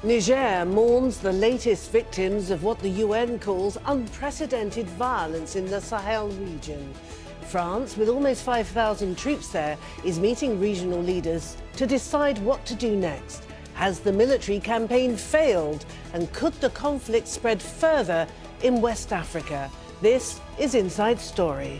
Niger mourns the latest victims of what the UN calls unprecedented violence in the Sahel region. France, with almost 5,000 troops there, is meeting regional leaders to decide what to do next. Has the military campaign failed? And could the conflict spread further in West Africa? This is Inside Story.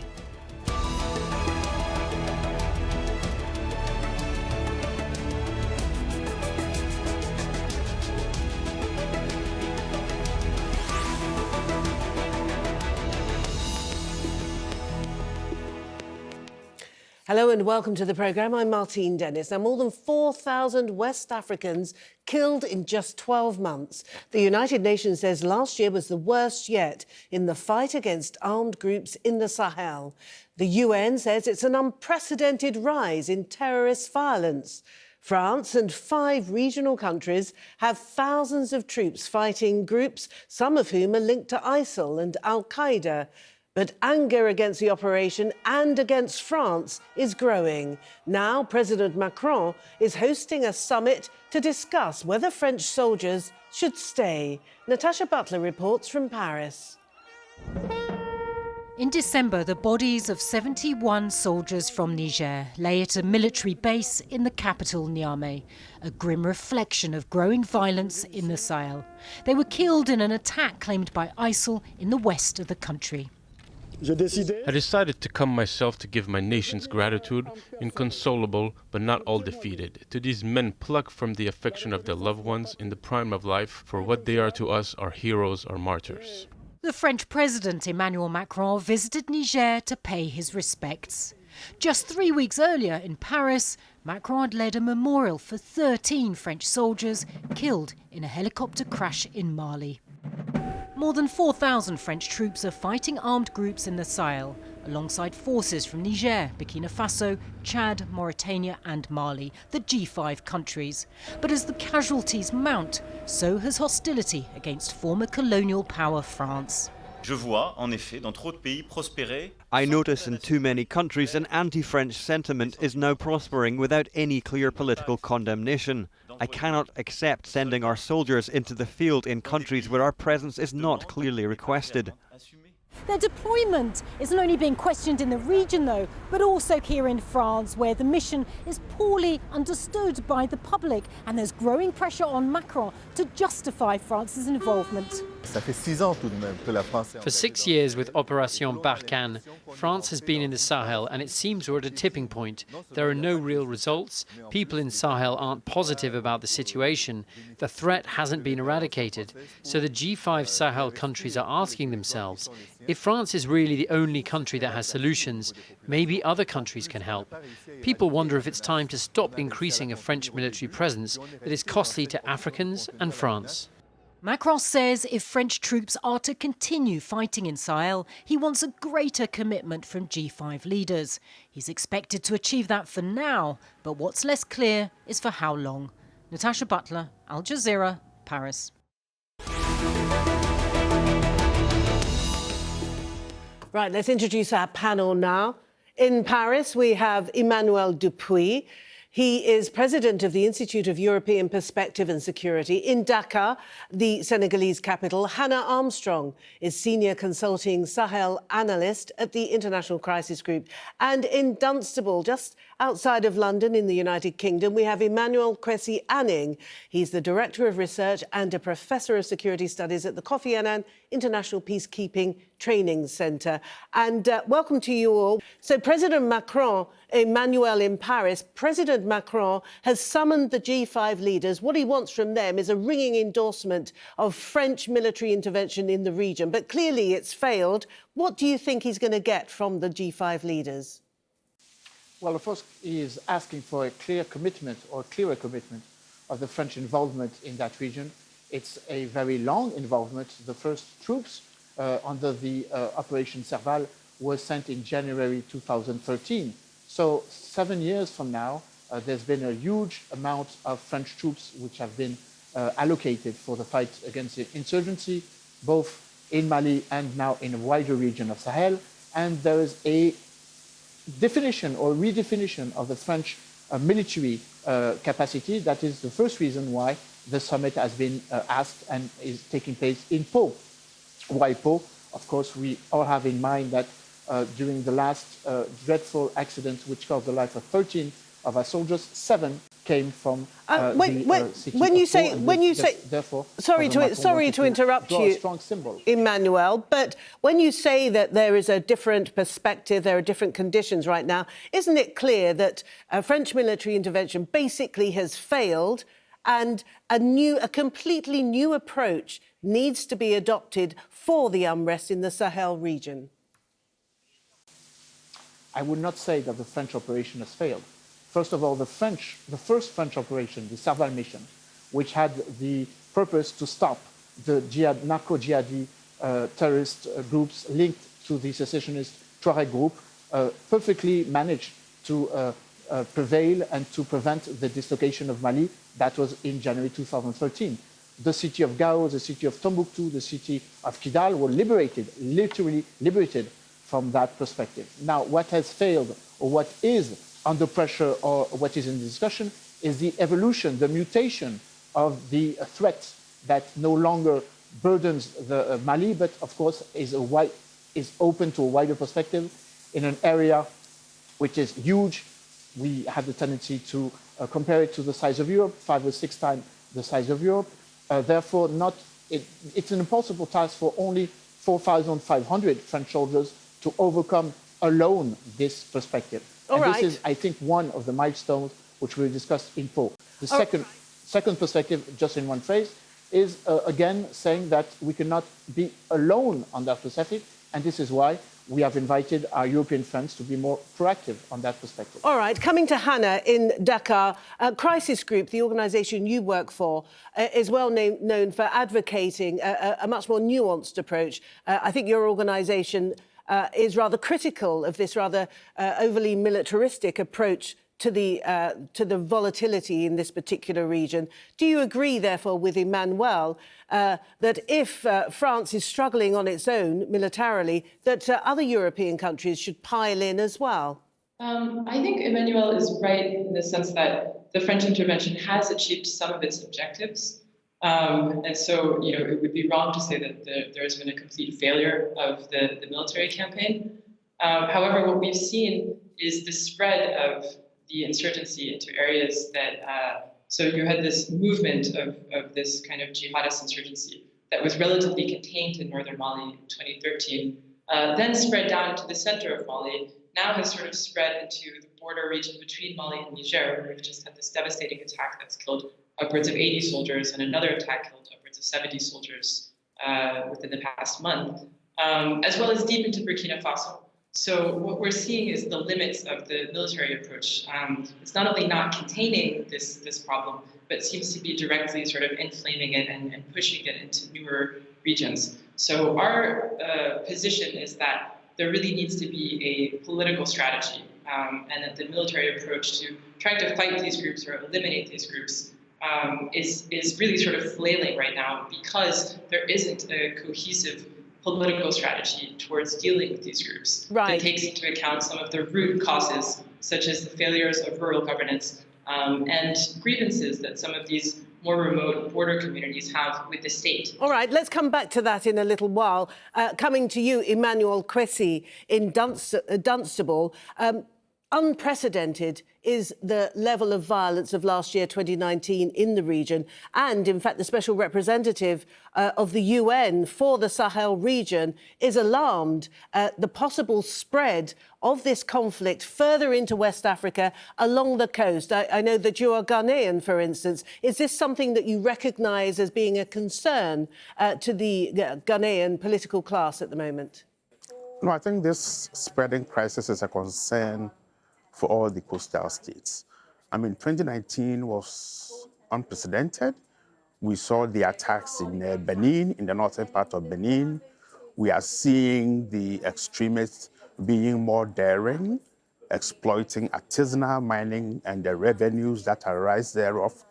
Hello and welcome to the programme. I'm Martine Dennis. Now, more than 4,000 West Africans killed in just 12 months. The United Nations says last year was the worst yet in the fight against armed groups in the Sahel. The UN says it's an unprecedented rise in terrorist violence. France and 5 regional countries have thousands of troops fighting groups, some of whom are linked to ISIL and Al Qaeda. But anger against the operation and against France is growing. Now, President Macron is hosting a summit to discuss whether French soldiers should stay. Natasha Butler reports from Paris. In December, the bodies of 71 soldiers from Niger lay at a military base in the capital, Niamey, a grim reflection of growing violence in the Sahel. They were killed in an attack claimed by ISIL in the west of the country. I decided to come myself to give my nation's gratitude, inconsolable but not all defeated, to these men plucked from the affection of their loved ones in the prime of life, for what they are to us are heroes or martyrs. The French President Emmanuel Macron visited Niger to pay his respects. Just 3 weeks earlier in Paris, Macron had led a memorial for 13 French soldiers killed in a helicopter crash in Mali. More than 4,000 French troops are fighting armed groups in the Sahel, alongside forces from Niger, Burkina Faso, Chad, Mauritania and Mali, the G5 countries. But as the casualties mount, so has hostility against former colonial power France. I notice in too many countries an anti-French sentiment is now prospering without any clear political condemnation. I cannot accept sending our soldiers into the field in countries where our presence is not clearly requested. Their deployment isn't only being questioned in the region, though, but also here in France, where the mission is poorly understood by the public, and there's growing pressure on Macron to justify France's involvement. For 6 years with Opération Barkhane, France has been in the Sahel, and it seems we're at a tipping point. There are no real results. People in Sahel aren't positive about the situation. The threat hasn't been eradicated. So the G5 Sahel countries are asking themselves, if France is really the only country that has solutions, maybe other countries can help. People wonder if it's time to stop increasing a French military presence that is costly to Africans and France. Macron says if French troops are to continue fighting in Sahel, he wants a greater commitment from G5 leaders. He's expected to achieve that for now, but what's less clear is for how long. Natasha Butler, Al Jazeera, Paris. Right, let's introduce our panel now. In Paris, we have Emmanuel Dupuy. He is president of the Institute of European Perspective and Security. In Dakar, the Senegalese capital, Hannah Armstrong is senior consulting Sahel analyst at the International Crisis Group. And in Dunstable, just outside of London in the United Kingdom, we have Emmanuel Kwesi Anning. He's the Director of Research and a Professor of Security Studies at the Kofi Annan International Peacekeeping Training Centre. And welcome to you all. So President Macron, Emmanuel in Paris, President Macron has summoned the G5 leaders. What he wants from them is a ringing endorsement of French military intervention in the region. But clearly it's failed. What do you think he's going to get from the G5 leaders? Well, of course, he is asking for a clear commitment or clearer commitment of the French involvement in that region. It's a very long involvement. The first troops under the Operation Serval were sent in January 2013. So 7 years from now, there's been a huge amount of French troops which have been allocated for the fight against the insurgency, both in Mali and now in a wider region of Sahel. And there is a definition or redefinition of the French military capacity. That is the first reason why the summit has been asked and is taking place in Pau. Why Pau? Of course, we all have in mind that during the last dreadful accident which cost the life of 13 of our soldiers, 7 came from the city when you say, therefore, sorry to interrupt you, a strong symbol. Emmanuel, but when you say that there is a different perspective, there are different conditions right now, isn't it clear that French military intervention basically has failed and a completely new approach needs to be adopted for the unrest in the Sahel region? I would not say that the French operation has failed. First of all, the first French operation, the Sahel mission, which had the purpose to stop the narco-jihadi terrorist groups linked to the secessionist Tuareg group, perfectly managed to prevail and to prevent the dislocation of Mali. That was in January 2013. The city of Gao, the city of Tombouctou, the city of Kidal were liberated, literally liberated from that perspective. Now, what has failed, or what is under pressure, or what is in discussion, is the evolution, the mutation of the threat that no longer burdens the Mali, but of course is open to a wider perspective in an area which is huge. We have the tendency to compare it to the size of Europe, 5 or 6 times the size of Europe. Therefore, it's an impossible task for only 4,500 French soldiers to overcome alone this perspective. This is, I think, one of the milestones which we discussed in Pau. The second perspective, just in one phrase, is again saying that we cannot be alone on that perspective, and this is why we have invited our European friends to be more proactive on that perspective. All right, coming to Hannah in Dakar, Crisis Group, the organisation you work for, is well known for advocating a much more nuanced approach. I think your organisation is rather critical of this rather overly militaristic approach to the volatility in this particular region. Do you agree, therefore, with Emmanuel that if France is struggling on its own militarily, that other European countries should pile in as well? I think Emmanuel is right in the sense that the French intervention has achieved some of its objectives. And so, it would be wrong to say that there has been a complete failure of the military campaign. However, what we've seen is the spread of the insurgency into areas that, so you had this movement of this kind of jihadist insurgency that was relatively contained in northern Mali in 2013, then spread down into the center of Mali, now has sort of spread into the border region between Mali and Niger, where we've just had this devastating attack that's killed upwards of 80 soldiers, and another attack killed upwards of 70 soldiers within the past month, as well as deep into Burkina Faso. So what we're seeing is the limits of the military approach. It's not only not containing this problem, but seems to be directly sort of inflaming it and pushing it into newer regions. So our position is that there really needs to be a political strategy, and that the military approach to trying to fight these groups or eliminate these groups is really sort of flailing right now because there isn't a cohesive political strategy towards dealing with these groups that takes into account some of the root causes, such as the failures of rural governance and grievances that some of these more remote border communities have with the state. All right, let's come back to that in a little while. Coming to you, Emmanuel Cressy in Dunstable. Unprecedented is the level of violence of last year, 2019, in the region. And, in fact, the special representative of the UN for the Sahel region is alarmed at the possible spread of this conflict further into West Africa along the coast. I know that you are Ghanaian, for instance. Is this something that you recognise as being a concern to the Ghanaian political class at the moment? No, I think this spreading crisis is a concern for all the coastal states. I mean, 2019 was unprecedented. We saw the attacks in Benin, in the northern part of Benin. We are seeing the extremists being more daring, exploiting artisanal mining and the revenues that arise thereof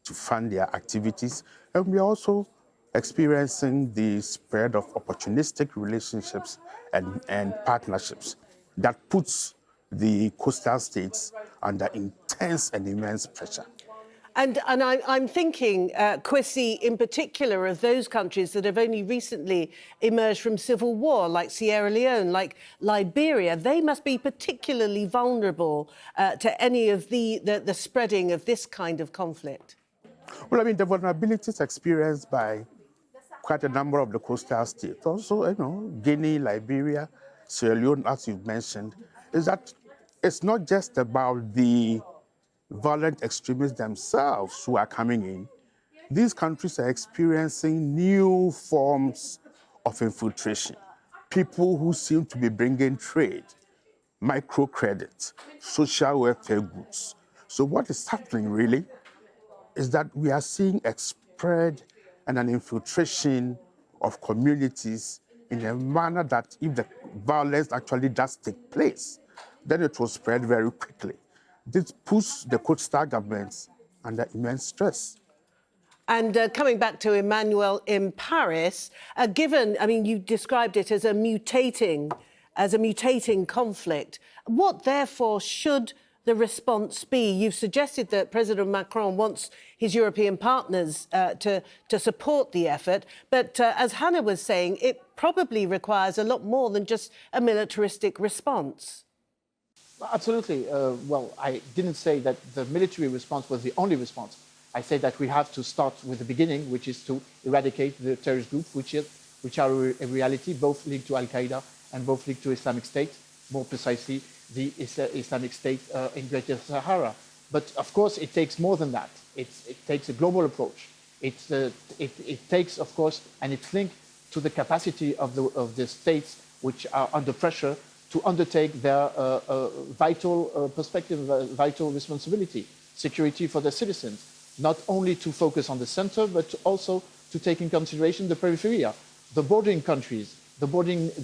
to fund their activities. And we are also experiencing the spread of opportunistic relationships and partnerships that puts the coastal states under intense and immense pressure. And I'm thinking, Kwesi, in particular, of those countries that have only recently emerged from civil war, like Sierra Leone, like Liberia. They must be particularly vulnerable to any of the spreading of this kind of conflict. Well, I mean, the vulnerabilities experienced by quite a number of the coastal states, also, you know, Guinea, Liberia, Sierra Leone, as you've mentioned, is that it's not just about the violent extremists themselves who are coming in. These countries are experiencing new forms of infiltration. People who seem to be bringing trade, microcredit, social welfare goods. So what is happening really is that we are seeing a spread and an infiltration of communities in a manner that if the violence actually does take place, then it will spread very quickly. This puts the coastal governments under immense stress. And coming back to Emmanuel in Paris, given, I mean, you described it as a mutating conflict, what therefore should the response be? You've suggested that President Macron wants his European partners to support the effort, but as Hannah was saying, it probably requires a lot more than just a militaristic response. Absolutely. Well, I didn't say that the military response was the only response. I say that we have to start with the beginning, which is to eradicate the terrorist groups, which are a reality, both linked to Al Qaeda and both linked to Islamic State, more precisely the Islamic State in Greater Sahara. But of course, it takes more than that. It takes a global approach. It takes, of course, and it's linked to the capacity of the states which are under pressure to undertake their vital perspective, vital responsibility, security for their citizens, not only to focus on the center, but also to take in consideration the periphery, the bordering countries, the borders,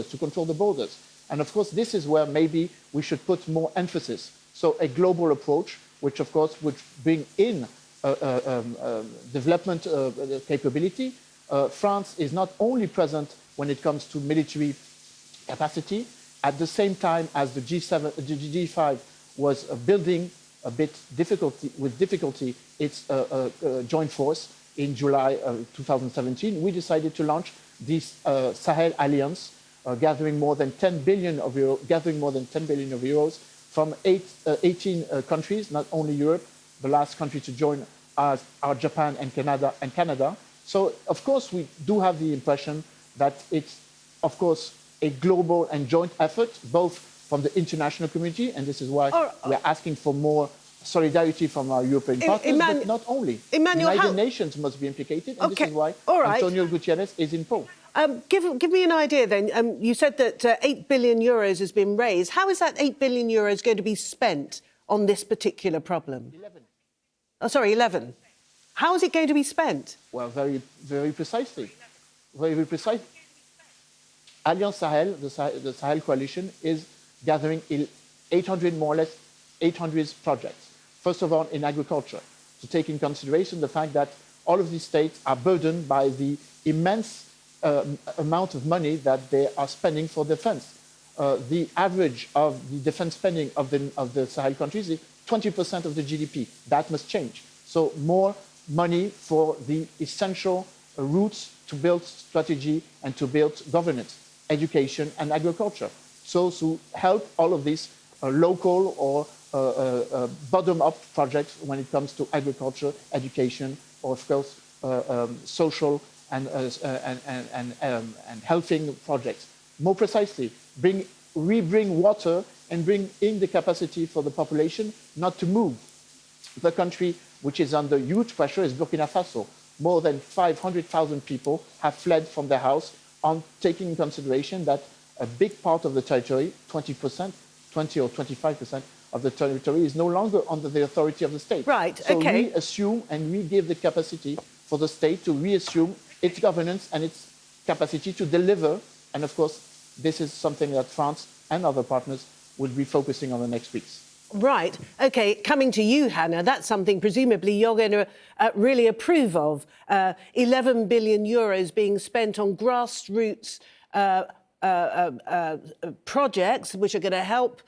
to control the borders. And of course, this is where maybe we should put more emphasis. So a global approach, which of course would bring in development capability. France is not only present when it comes to military capacity, at the same time as the G5 was building a bit with difficulty its joint force in July 2017, we decided to launch this Sahel Alliance, gathering more than 10 billion euros from 18 countries, not only Europe. The last country to join are Japan and Canada. So, of course, we do have the impression that it's, of course, a global and joint effort, both from the international community, and this is why we're asking for more solidarity from our European partners, but not only. Emmanuel, United Nations must be implicated, and this is why Antonio Guterres is in Pau. Give me an idea then. You said that 8 billion euros has been raised. How is that 8 billion euros going to be spent on this particular problem? 11. Oh, sorry, 11. How is it going to be spent? Well, very, very precisely. Very precise. Alliance Sahel, the Sahel coalition, is gathering more or less 800 projects. First of all, in agriculture, to take in consideration the fact that all of these states are burdened by the immense amount of money that they are spending for defense. The average of the defense spending of the Sahel countries is 20% of the GDP. That must change. So more money for the essential routes to build strategy and to build governance, education and agriculture. So to help all of these local or bottom-up projects when it comes to agriculture, education, or of course social and healthing projects. More precisely, bring water and bring in the capacity for the population not to move. The country which is under huge pressure is Burkina Faso. More than 500,000 people have fled from their house, on taking in consideration that a big part of the territory, 20% or 25% of the territory, is no longer under the authority of the state. Right, so okay. we assume and we give the capacity for the state to reassume its governance and its capacity to deliver. And of course, this is something that France and other partners will be focusing on the next weeks. Right. OK, coming to you, Hannah, that's something presumably you're going to really approve of. 11 billion euros being spent on grassroots projects which are going to help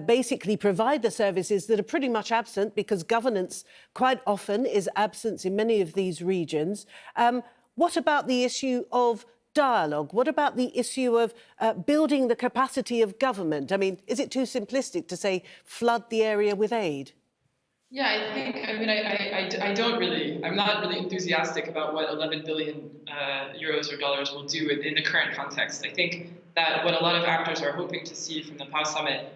basically provide the services that are pretty much absent because governance quite often is absent in many of these regions. What about the issue of dialogue? What about the issue of building the capacity of government? I mean, is it too simplistic to say flood the area with aid? Yeah, I'm not really enthusiastic about what 11 billion euros or dollars will do in the current context. I think that what a lot of actors are hoping to see from the PAU summit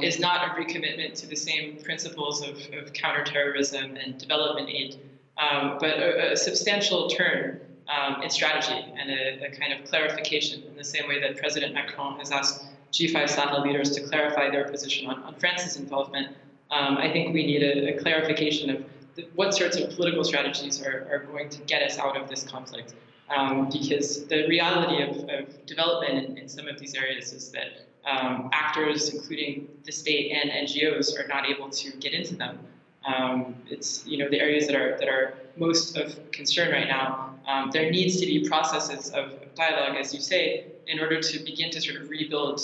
is not a recommitment to the same principles of counterterrorism and development aid, but a substantial turn in strategy and a kind of clarification in the same way that President Macron has asked G5 Sahel leaders to clarify their position on France's involvement. I think we need a clarification of what sorts of political strategies are going to get us out of this conflict. Because the reality of development in some of these areas is that actors, including the state and NGOs, are not able to get into them. It's the areas that are most of concern right now. There needs to be processes of dialogue, as you say, in order to begin to sort of rebuild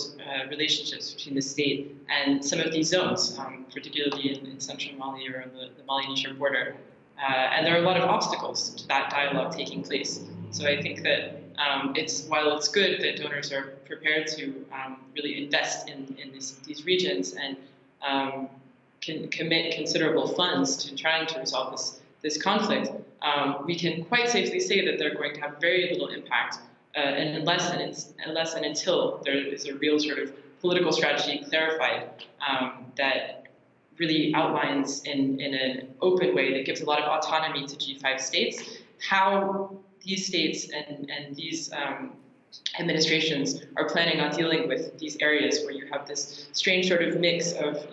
relationships between the state and some of these zones, particularly in central Mali or on the Mali-Niger border. And there are a lot of obstacles to that dialogue taking place. So I think that while it's good that donors are prepared to really invest in these regions and can commit considerable funds to trying to resolve this conflict, we can quite safely say that they're going to have very little impact unless and until there is a real sort of political strategy clarified that really outlines in an open way that gives a lot of autonomy to G5 states how these states and these administrations are planning on dealing with these areas where you have this strange sort of mix of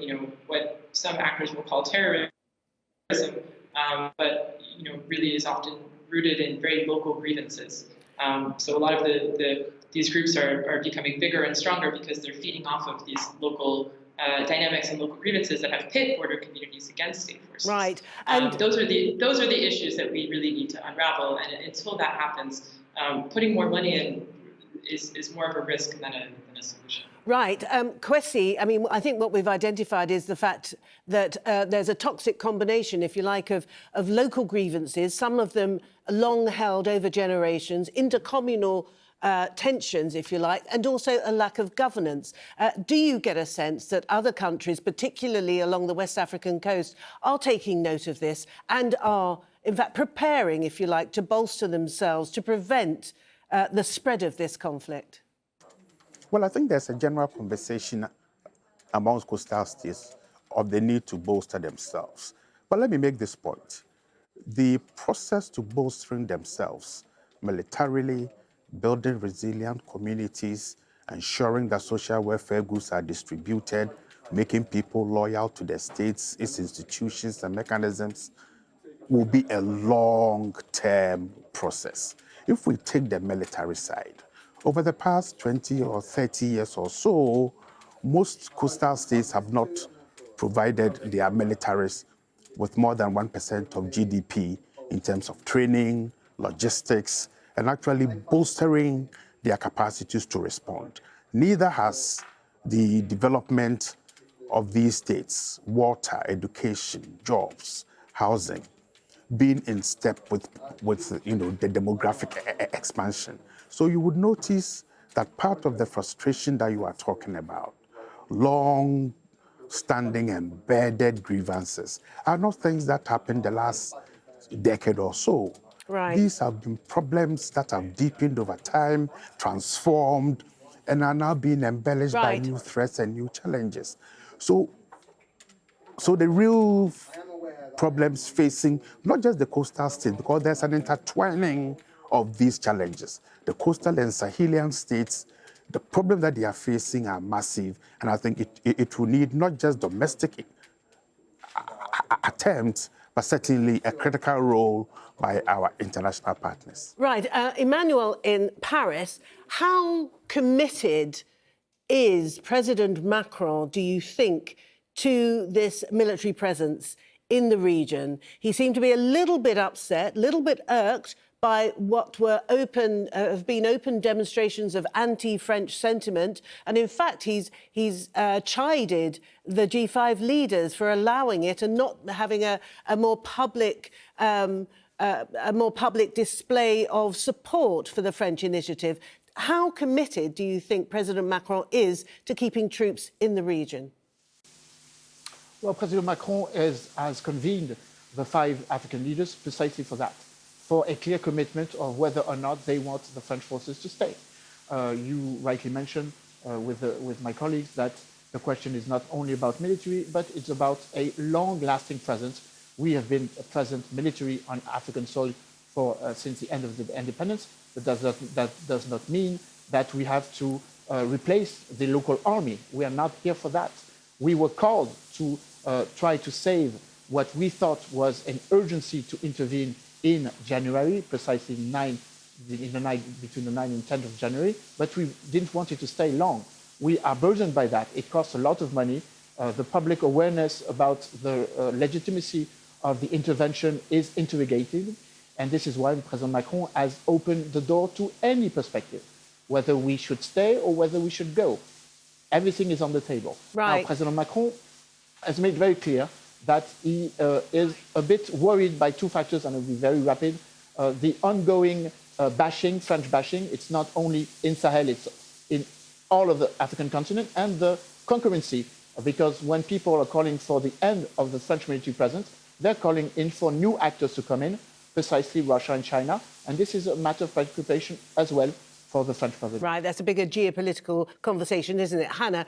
what some actors will call terrorism, but really is often rooted in very local grievances. So a lot of these groups are becoming bigger and stronger because they're feeding off of these local dynamics and local grievances that have pit border communities against state forces. Right, and those are the issues that we really need to unravel. And until that happens, putting more money in is more of a risk than a solution. Right. Kwesi, I mean, I think what we've identified is the fact that there's a toxic combination, if you like, of local grievances, some of them long held over generations, intercommunal tensions, if you like, and also a lack of governance. Do you get a sense that other countries, particularly along the West African coast, are taking note of this and are, in fact, preparing, if you like, to bolster themselves to prevent the spread of this conflict? Well, I think there's a general conversation amongst coastal states of the need to bolster themselves. But let me make this point. The process to bolstering themselves militarily, building resilient communities, ensuring that social welfare goods are distributed, making people loyal to their states, its institutions and mechanisms, will be a long-term process. If we take the military side, over the past 20 or 30 years or so, most coastal states have not provided their militaries with more than 1% of GDP in terms of training, logistics, and actually bolstering their capacities to respond. Neither has the development of these states, water, education, jobs, housing, been in step with the demographic expansion. So you would notice that part of the frustration that you are talking about, long-standing embedded grievances, are not things that happened the last decade or so. Right. These have been problems that have deepened over time, transformed, and are now being embellished by new threats and new challenges. So the real problems facing not just the coastal states, because there's an intertwining of these challenges. The coastal and Sahelian states, the problems that they are facing are massive, and I think it will need not just domestic attempts, but certainly a critical role by our international partners. Right. Emmanuel, in Paris, how committed is President Macron, do you think, to this military presence in the region? He seemed to be a little bit upset, a little bit irked by what were have been open demonstrations of anti-French sentiment, and in fact he's chided the G5 leaders for allowing it and not having a more public display of support for the French initiative. How committed do you think President Macron is to keeping troops in the region? Well, President Macron has convened the 5 African leaders precisely for that, for a clear commitment of whether or not they want the French forces to stay. You rightly mentioned with my colleagues that the question is not only about military, but it's about a long-lasting presence. We have been present military on African soil since the end of the independence, but that does not mean that we have to replace the local army. We are not here for that. We were called to try to save what we thought was an urgency to intervene in January, precisely in the night between the 9th and 10th of January, but we didn't want it to stay long. We are burdened by that. It costs a lot of money. The public awareness about the legitimacy of the intervention is interrogated, and this is why President Macron has opened the door to any perspective, whether we should stay or whether we should go. Everything is on the table. Right. Now, President Macron has made very clear that he is a bit worried by 2 factors, and I'll be very rapid. The ongoing French bashing, it's not only in Sahel, it's in all of the African continent, and the concurrency, because when people are calling for the end of the French military presence, they're calling in for new actors to come in, precisely Russia and China, and this is a matter of preoccupation as well for the French president. Right, that's a bigger geopolitical conversation, isn't it? Hannah,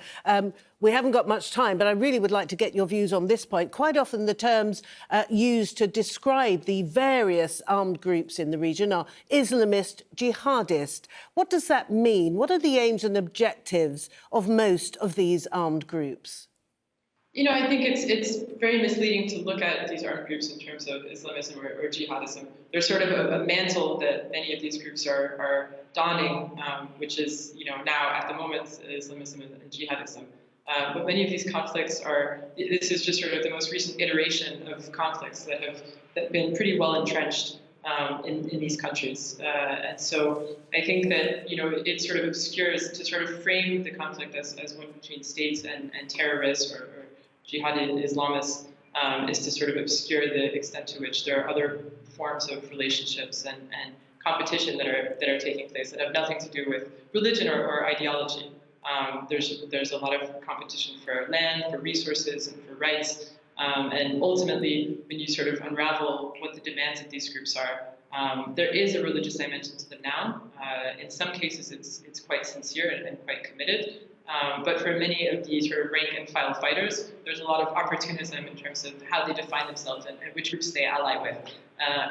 we haven't got much time, but I really would like to get your views on this point. Quite often the terms used to describe the various armed groups in the region are Islamist, jihadist. What does that mean? What are the aims and objectives of most of these armed groups? You know, I think it's very misleading to look at these armed groups in terms of Islamism or jihadism. There's sort of a mantle that many of these groups are donning, which is, now at the moment, Islamism and jihadism. But many of these conflicts this is just sort of the most recent iteration of conflicts that have been pretty well entrenched in these countries. And so I think that, it sort of obscures to sort of frame the conflict as one between states and terrorists or jihadi Islamists is to sort of obscure the extent to which there are other forms of relationships and competition that are taking place that have nothing to do with religion or ideology. There's a lot of competition for land, for resources, and for rights. And ultimately, when you sort of unravel what the demands of these groups are, there is a religious dimension to them now. In some cases, it's quite sincere and quite committed. But for many of the sort of rank and file fighters, there's a lot of opportunism in terms of how they define themselves and which groups they ally with.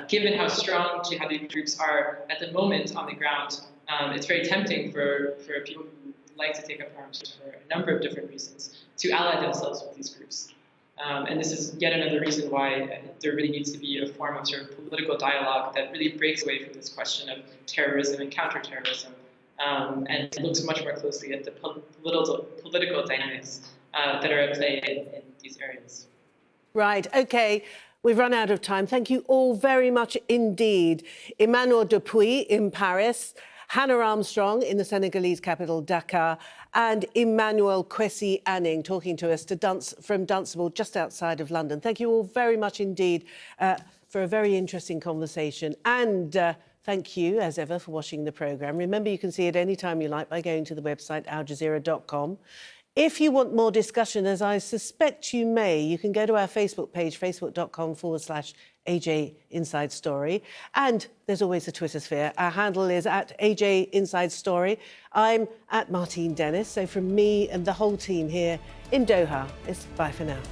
Given how strong jihadi groups are at the moment on the ground, it's very tempting for people who like to take up arms for a number of different reasons to ally themselves with these groups. And this is yet another reason why there really needs to be a form of sort of political dialogue that really breaks away from this question of terrorism and counterterrorism. And looks much more closely at the political dynamics that are at play in these areas. Right, OK. We've run out of time. Thank you all very much indeed. Emmanuel Dupuy in Paris, Hannah Armstrong in the Senegalese capital, Dakar, and Emmanuel Kwesi-Anning talking to us from Dunstable, just outside of London. Thank you all very much indeed for a very interesting conversation. And thank you, as ever, for watching the programme. Remember, you can see it any time you like by going to the website aljazeera.com. If you want more discussion, as I suspect you may, you can go to our Facebook page, facebook.com/AJ Inside Story. And there's always the Twitter sphere. Our handle is @AJ Inside Story. I'm @Martine Dennis. So from me and the whole team here in Doha, it's bye for now.